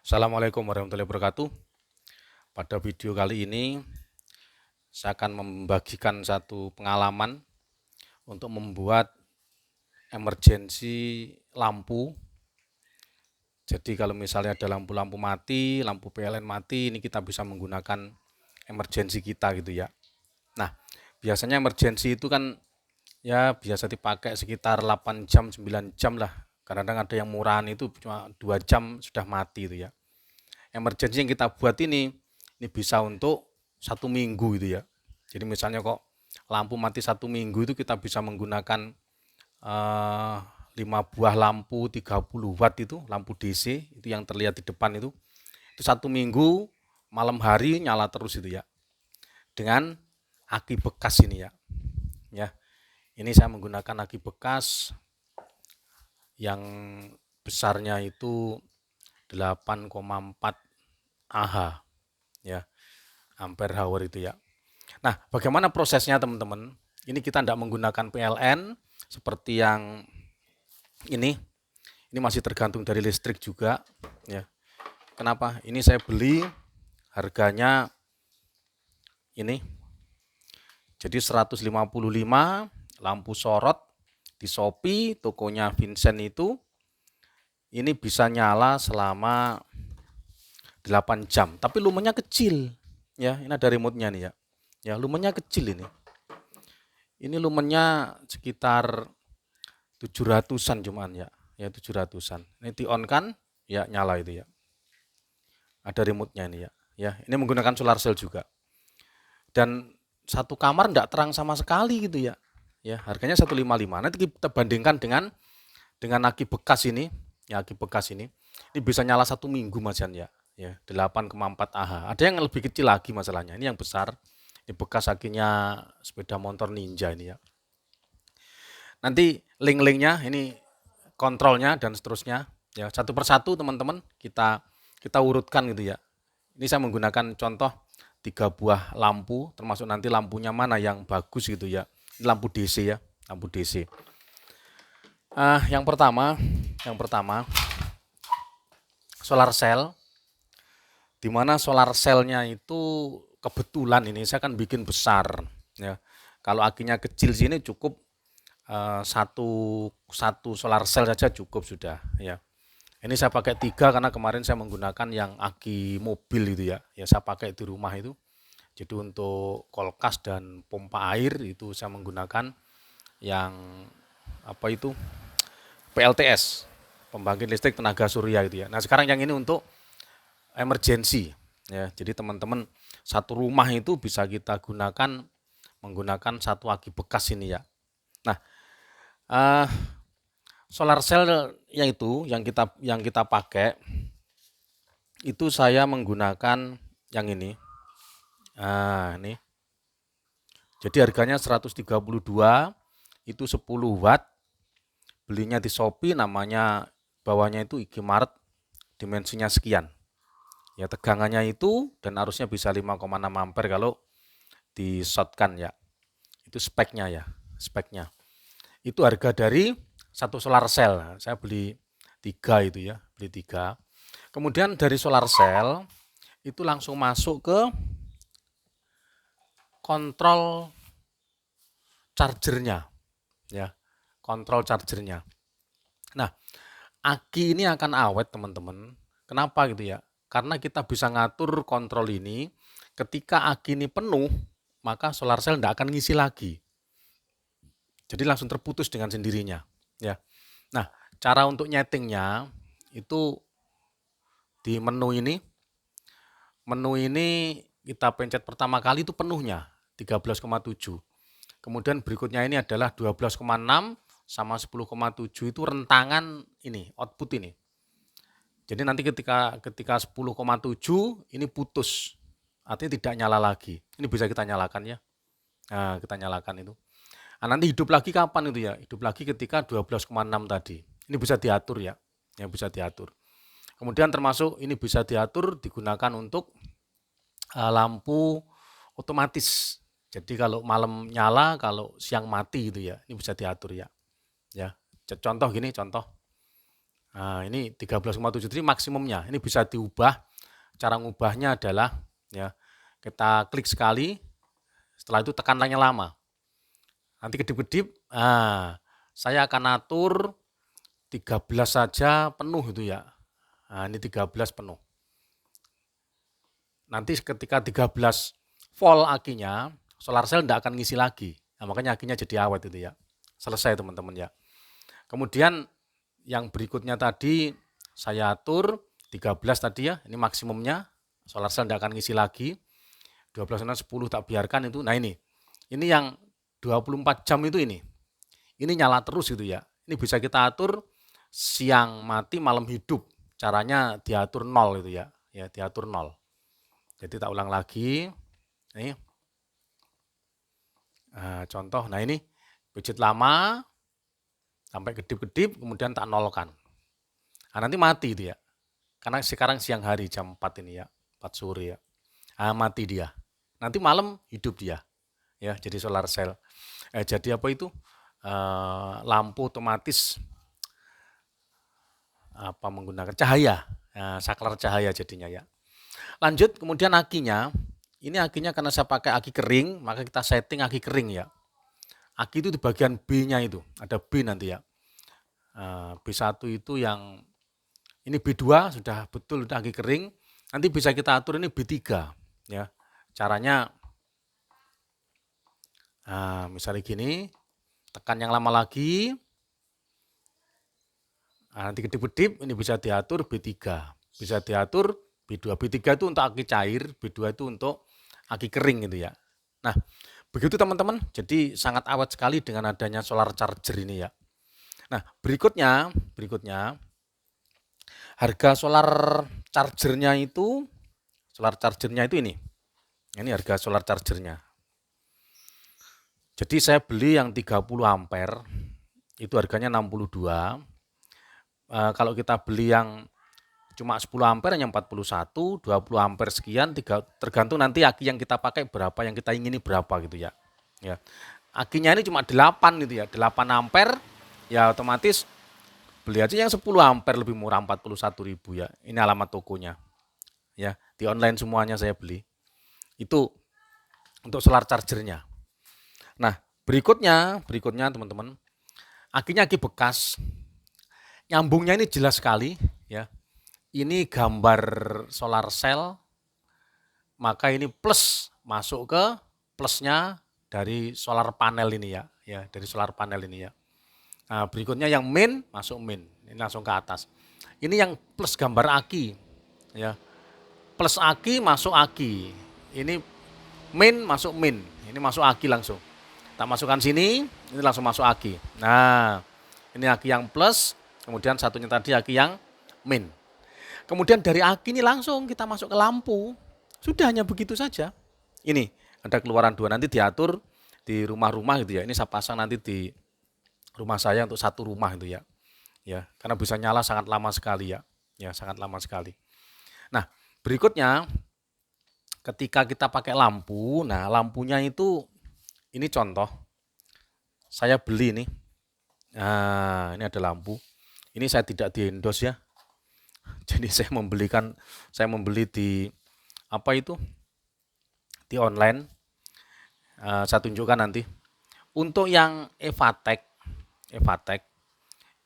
Assalamualaikum warahmatullahi wabarakatuh. Pada video kali ini saya akan membagikan satu pengalaman untuk membuat emergency lampu. Jadi kalau misalnya ada lampu-lampu mati, lampu PLN mati, ini kita bisa menggunakan emergency kita gitu ya. Nah, biasanya emergency itu kan ya biasa dipakai sekitar 8 jam, 9 jam lah. Kadang-kadang ada yang murahan itu cuma 2 jam sudah mati itu ya. Emergency yang kita buat ini bisa untuk 1 minggu gitu ya. Jadi misalnya kok lampu mati 1 minggu itu kita bisa menggunakan 5 buah lampu 30 watt itu, lampu DC itu yang terlihat di depan itu 1 minggu malam hari nyala terus itu ya, dengan aki bekas ini ya. Ya, ini saya menggunakan aki bekas yang besarnya itu 8,4 Ah ya, ampere hour itu ya. Nah, bagaimana prosesnya teman-teman? Ini kita tidak menggunakan PLN seperti yang ini. Ini masih tergantung dari listrik juga ya. Kenapa? Ini saya beli harganya ini. Jadi 155 lampu sorot di Shopee, tokonya Vincent itu. Ini bisa nyala selama 8 jam, tapi lumennya kecil. Ya, ini ada remote-nya nih ya. Ya, lumennya kecil ini. Ini lumennya sekitar 700-an cuman ya. Ya 700-an. Ini di-on kan ya nyala itu ya. Ada remote-nya ini ya. Ya, ini menggunakan solar cell juga. Dan satu kamar enggak terang sama sekali gitu ya. Ya, harganya 155. Nanti kita bandingkan dengan aki bekas ini, ya aki bekas ini. Ini bisa nyala 1 minggu Mas Jan ya. Ya, 8,4 Ah. Ada yang lebih kecil lagi masalahnya. Ini yang besar. Ini bekas akinya sepeda motor Ninja ini ya. Nanti link-linknya ini kontrolnya dan seterusnya ya, satu persatu teman-teman kita urutkan gitu ya. Ini saya menggunakan contoh 3 buah lampu, termasuk nanti lampunya mana yang bagus gitu ya. Ini lampu DC ya, lampu DC. Yang pertama solar cell, di mana solar cellnya itu kebetulan ini saya kan bikin besar ya. Kalau akinya kecil sini cukup satu solar cell saja cukup sudah ya. Ini saya pakai 3 karena kemarin saya menggunakan yang aki mobil itu ya. Ya saya pakai di rumah itu. Jadi untuk kulkas dan pompa air itu saya menggunakan yang apa itu PLTS, pembangkit listrik tenaga surya gitu ya. Nah sekarang yang ini untuk emergency ya. Jadi teman-teman satu rumah itu bisa kita gunakan menggunakan satu aki bekas ini ya. Nah solar cell yang kita pakai itu saya menggunakan yang ini. Ini. Jadi harganya 132, itu 10 watt. Belinya di Shopee, namanya bawahnya itu IG Mart, dimensinya sekian. Ya tegangannya itu dan arusnya bisa 5,6 ampere kalau di shotkan ya. Itu speknya ya, speknya. Itu harga dari satu solar cell. Saya beli 3 itu ya, beli 3. Kemudian dari solar cell itu langsung masuk ke kontrol chargernya ya, kontrol chargernya. Nah, aki ini akan awet teman-teman. Kenapa gitu ya? Karena kita bisa ngatur kontrol ini. Ketika aki ini penuh, maka solar cell tidak akan ngisi lagi. Jadi langsung terputus dengan sendirinya ya. Nah, cara untuk nyetingnya itu di menu ini kita pencet pertama kali itu penuhnya 13,7. Kemudian berikutnya ini adalah 12,6 sama 10,7 itu rentangan ini, output ini. Jadi nanti ketika 10,7 ini putus. Artinya tidak nyala lagi. Ini bisa kita nyalakan ya. Nah, kita nyalakan itu. Nah, nanti hidup lagi kapan itu ya? Hidup lagi ketika 12,6 tadi. Ini bisa diatur ya. Yang bisa diatur. Kemudian termasuk ini bisa diatur digunakan untuk lampu otomatis. Jadi kalau malam nyala, kalau siang mati gitu ya. Ini bisa diatur ya. Ya. Contoh gini, contoh. Nah, ini 13,7 ini maksimumnya. Ini bisa diubah. Cara ngubahnya adalah ya kita klik sekali, setelah itu tekan yang lama. Nanti kedip-kedip, saya akan atur 13 saja penuh itu ya. Nah, ini 13 penuh. Nanti ketika 13 volt akinya, solar cell tidak akan ngisi lagi. Nah, makanya akinya jadi awet itu ya. Selesai teman-teman ya. Kemudian yang berikutnya tadi saya atur 13 tadi ya, ini maksimumnya. Solar cell tidak akan ngisi lagi. 12 10 tak biarkan itu. Nah ini yang 24 jam itu ini. Ini nyala terus gitu ya. Ini bisa kita atur siang mati malam hidup. Caranya diatur 0 itu ya. Ya, diatur 0. Jadi tak ulang lagi. Nih. Contoh, nah ini widget lama sampai kedip-kedip kemudian tak nolkan. Nah, nanti mati itu ya. Karena sekarang siang hari jam 4 ini ya, 4 sore ya. Mati dia. Nanti malam hidup dia. Ya, jadi solar cell. Jadi apa itu? Lampu otomatis menggunakan cahaya. Saklar cahaya jadinya ya. Lanjut kemudian akinya. Ini akinya karena saya pakai aki kering, maka kita setting aki kering ya. Aki itu di bagian B-nya itu, ada B nanti ya. B1 itu yang ini B2 sudah betul sudah aki kering. Nanti bisa kita atur ini B3 ya. Caranya misalnya gini, tekan yang lama lagi. Nanti kedip-kedip ini bisa diatur B3, bisa diatur B2. B3 itu untuk aki cair, B2 itu untuk aki kering gitu ya. Nah, begitu teman-teman. Jadi sangat awet sekali dengan adanya solar charger ini ya. Nah, berikutnya harga solar chargernya itu ini. Ini harga solar chargernya. Jadi saya beli yang 30 ampere itu harganya 62. Kalau kita beli yang cuma 10 ampere hanya 41, 20 ampere sekian, tergantung nanti aki yang kita pakai berapa, yang kita ingini berapa gitu ya. Ya. Akinya ini cuma 8 gitu ya, 8 ampere ya otomatis beli aja yang 10 ampere lebih murah 41.000 ya. Ini alamat tokonya. Ya, di online semuanya saya beli. Itu untuk solar chargernya. Nah, berikutnya teman-teman. Akinya aki bekas. Nyambungnya ini jelas sekali ya. Ini gambar solar cell, maka ini plus masuk ke plusnya dari solar panel ini ya, dari solar panel ini ya. Nah, berikutnya yang min masuk min, ini langsung ke atas. Ini yang plus gambar aki, ya, plus aki masuk aki. Ini min masuk min, ini masuk aki langsung. Tak masukkan sini, ini langsung masuk aki. Nah, ini aki yang plus, kemudian satunya tadi aki yang min. Kemudian dari aki ini langsung kita masuk ke lampu. Sudah hanya begitu saja. Ini ada keluaran 2 nanti diatur di rumah-rumah gitu ya. Ini saya pasang nanti di rumah saya untuk satu rumah itu ya. Ya, karena bisa nyala sangat lama sekali ya. Ya, sangat lama sekali. Nah, berikutnya ketika kita pakai lampu, nah lampunya itu ini contoh. Saya beli nih. Nah, ini ada lampu. Ini saya tidak di-endorse ya. Jadi saya membeli di di online. Saya tunjukkan nanti. Untuk yang Evatech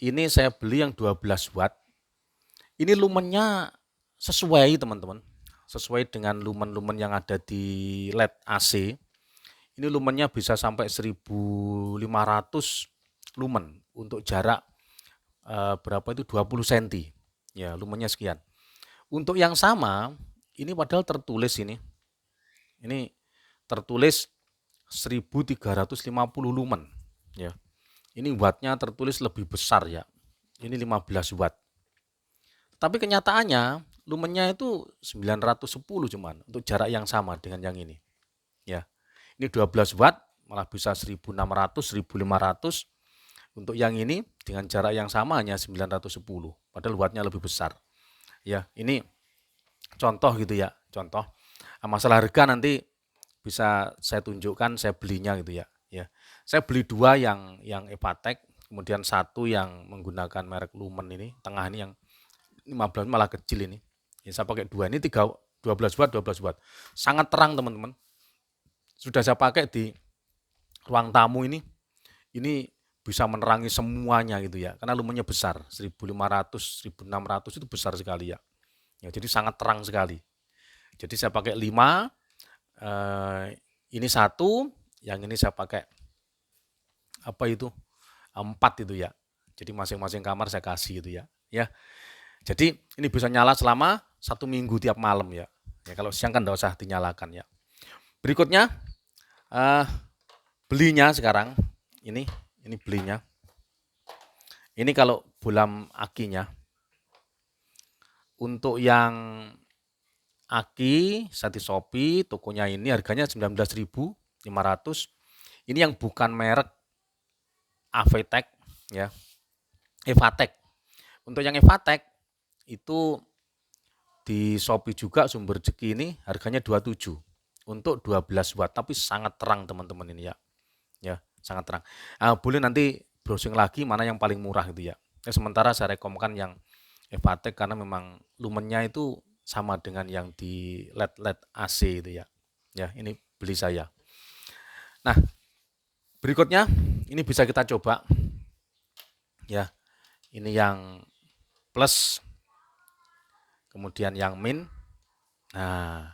ini saya beli yang 12 watt. Ini lumennya sesuai teman-teman. Sesuai dengan lumen-lumen yang ada di LED AC. Ini lumennya bisa sampai 1500 lumen untuk jarak berapa itu 20 cm. Ya, lumennya sekian. Untuk yang sama, ini padahal tertulis ini. Ini tertulis 1350 lumen, ya. Ini wattnya tertulis lebih besar ya. Ini 15 watt. Tapi kenyataannya lumennya itu 910 cuman untuk jarak yang sama dengan yang ini. Ya. Ini 12 watt malah bisa 1600, 1500. Untuk yang ini dengan jarak yang sama hanya 910, padahal wattnya lebih besar. Ya, ini contoh gitu ya, contoh. Masalah harga nanti bisa saya tunjukkan saya belinya gitu ya. Ya, saya beli 2 yang Evatech. kemudian satu yang menggunakan merek Lumen ini, tengah ini yang 15 malah kecil ini. Ya, saya pakai dua, ini 12 watt, 12 watt. Sangat terang teman-teman. Sudah saya pakai di ruang tamu ini bisa menerangi semuanya gitu ya, karena lumennya besar, 1500, 1600 itu besar sekali ya. Ya, jadi sangat terang sekali. Jadi saya pakai 5, ini 1, yang ini saya pakai 4 itu ya. Jadi masing-masing kamar saya kasih itu ya. Ya. Jadi ini bisa nyala selama 1 minggu tiap malam ya. Ya kalau siang kan enggak usah dinyalakan ya. Berikutnya belinya sekarang ini belinya. Ini kalau bolam akinya. Untuk yang aki saya di Shopee, tokonya ini harganya 19.500. Ini yang bukan merek Avatec ya. Evatec. Untuk yang Evatec itu di Shopee juga sumber rezeki ini harganya 27 untuk 12 watt, tapi sangat terang teman-teman ini ya. Ya, sangat terang. Boleh nanti browsing lagi mana yang paling murah itu ya. Sementara saya rekomkan yang Evatec karena memang lumennya itu sama dengan yang di LED AC itu ya. Ya, ini beli saya. Nah, berikutnya ini bisa kita coba. Ya. Ini yang plus. Kemudian yang min. Nah,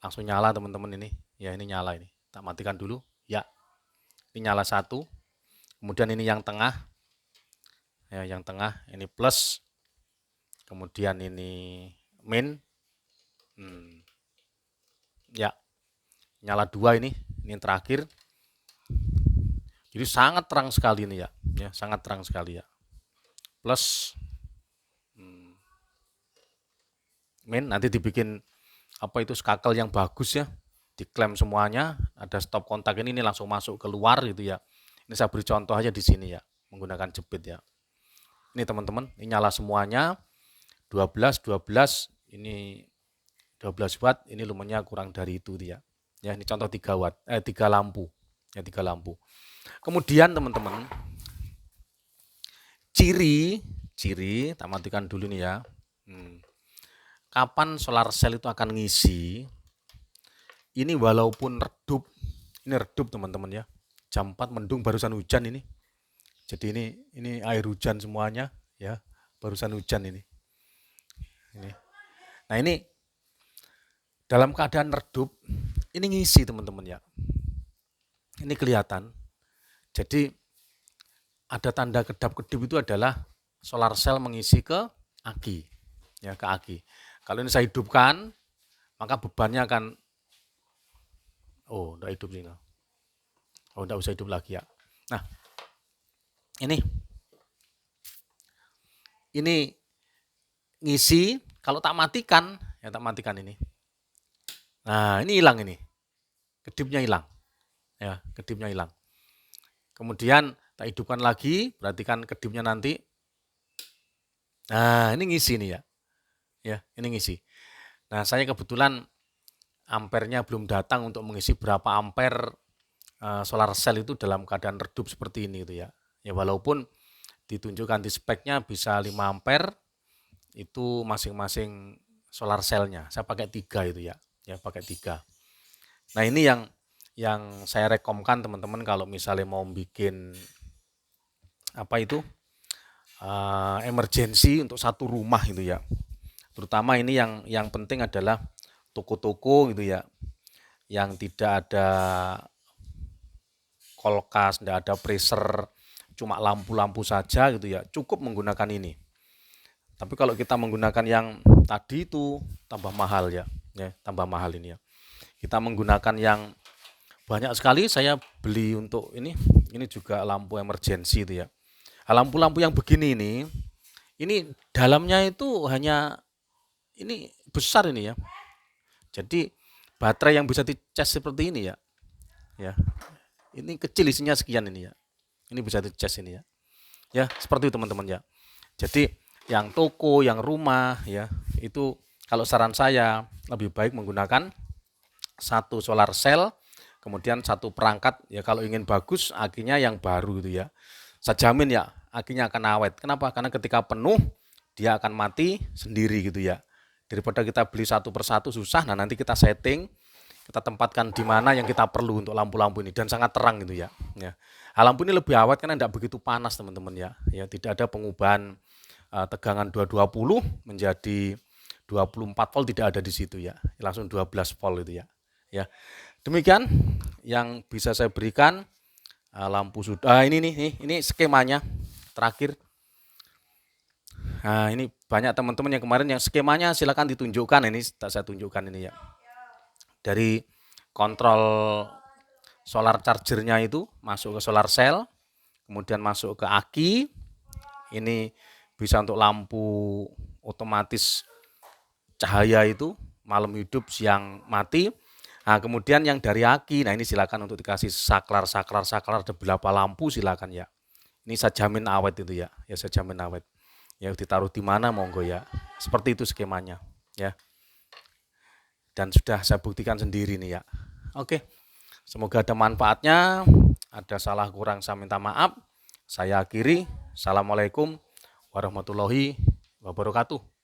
langsung nyala teman-teman ini. Ya, ini nyala ini. Tak matikan dulu. Ya. Ini nyala 1. Kemudian ini yang tengah. Ya, yang tengah ini plus. Kemudian ini min. Ya. Nyala 2 ini. Ini yang terakhir. Jadi sangat terang sekali ini ya. Ya, sangat terang sekali ya. Plus min, nanti dibikin skakel yang bagus ya, diklaim semuanya, ada stop kontak ini langsung masuk keluar gitu ya. Ini saya beri contoh aja di sini ya, menggunakan jepit ya. Ini teman-teman, ini nyala semuanya 12 ini 12 watt, ini lumennya kurang dari itu ya. Ya, ini contoh 3 watt, 3 lampu. Ya, 3 lampu. Kemudian teman-teman, ciri, tak matikan dulu nih ya. Kapan solar cell itu akan ngisi? Ini walaupun redup, ini redup teman-teman ya. Jam 4 mendung, barusan hujan ini. Jadi ini air hujan semuanya ya, barusan hujan ini. Nah, ini dalam keadaan redup, ini ngisi teman-teman ya. Ini kelihatan. Jadi ada tanda kedap-kedip itu adalah solar cell mengisi ke aki. Ya, ke aki. Kalau ini saya hidupkan, maka bebannya akan enggak hidup sih. Enggak usah hidup lagi ya. Nah, ini ngisi, kalau tak matikan, ya tak matikan ini. Nah, ini hilang ini. Kedipnya hilang. Ya, kedipnya hilang. Kemudian tak hidupkan lagi, perhatikan kedipnya nanti. Nah, ini ngisi nih ya. Ya, ini ngisi. Nah, saya kebetulan ampernya belum datang untuk mengisi berapa ampere solar cell itu dalam keadaan redup seperti ini itu ya. Ya, walaupun ditunjukkan di speknya bisa 5 ampere, itu masing-masing solar cell-nya. Saya pakai 3 itu ya. Ya, pakai 3. Nah, ini yang saya rekomkan teman-teman kalau misalnya mau bikin emergency untuk satu rumah itu ya. Terutama ini yang penting adalah toko-toko gitu ya, yang tidak ada kulkas, tidak ada freezer, cuma lampu-lampu saja gitu ya, cukup menggunakan ini. Tapi kalau kita menggunakan yang tadi itu tambah mahal ya, tambah mahal ini ya. Kita menggunakan yang banyak sekali, saya beli untuk ini juga lampu emergency itu ya. Lampu-lampu yang begini ini dalamnya itu hanya ini besar ini ya. Jadi baterai yang bisa dicas seperti ini ya. Ya. Ini kecil isinya sekian ini ya. Ini bisa dicas ini ya. Ya, seperti itu teman-teman ya. Jadi yang toko, yang rumah ya, itu kalau saran saya lebih baik menggunakan satu solar cell, kemudian satu perangkat ya, kalau ingin bagus akinya yang baru gitu ya. saya jamin ya akinya akan awet. Kenapa? Karena ketika penuh dia akan mati sendiri gitu ya. Daripada kita beli satu persatu susah, nah nanti kita setting, kita tempatkan di mana yang kita perlu untuk lampu-lampu ini dan sangat terang gitu ya. Ya. Lampu ini lebih awet karena tidak begitu panas teman-teman ya. Ya tidak ada pengubahan tegangan 220 menjadi 24 volt, tidak ada di situ ya. Langsung 12 volt itu ya. Ya. Demikian yang bisa saya berikan. Lampu sudah ini nih, ini skemanya terakhir. Nah, ini banyak teman-teman yang kemarin yang skemanya silakan ditunjukkan, ini saya tunjukkan ini ya. Dari kontrol solar chargernya itu masuk ke solar cell, kemudian masuk ke aki. Ini bisa untuk lampu otomatis cahaya itu malam hidup siang mati. Nah, kemudian yang dari aki, nah ini silakan untuk dikasih saklar ada berapa lampu silakan ya. Ini saya jamin awet itu ya, saya jamin awet. Ya ditaruh di mana monggo ya. Seperti itu skemanya ya. Dan sudah saya buktikan sendiri nih ya. Oke. Semoga ada manfaatnya. Ada salah kurang saya minta maaf. Saya akhiri. Assalamualaikum warahmatullahi wabarakatuh.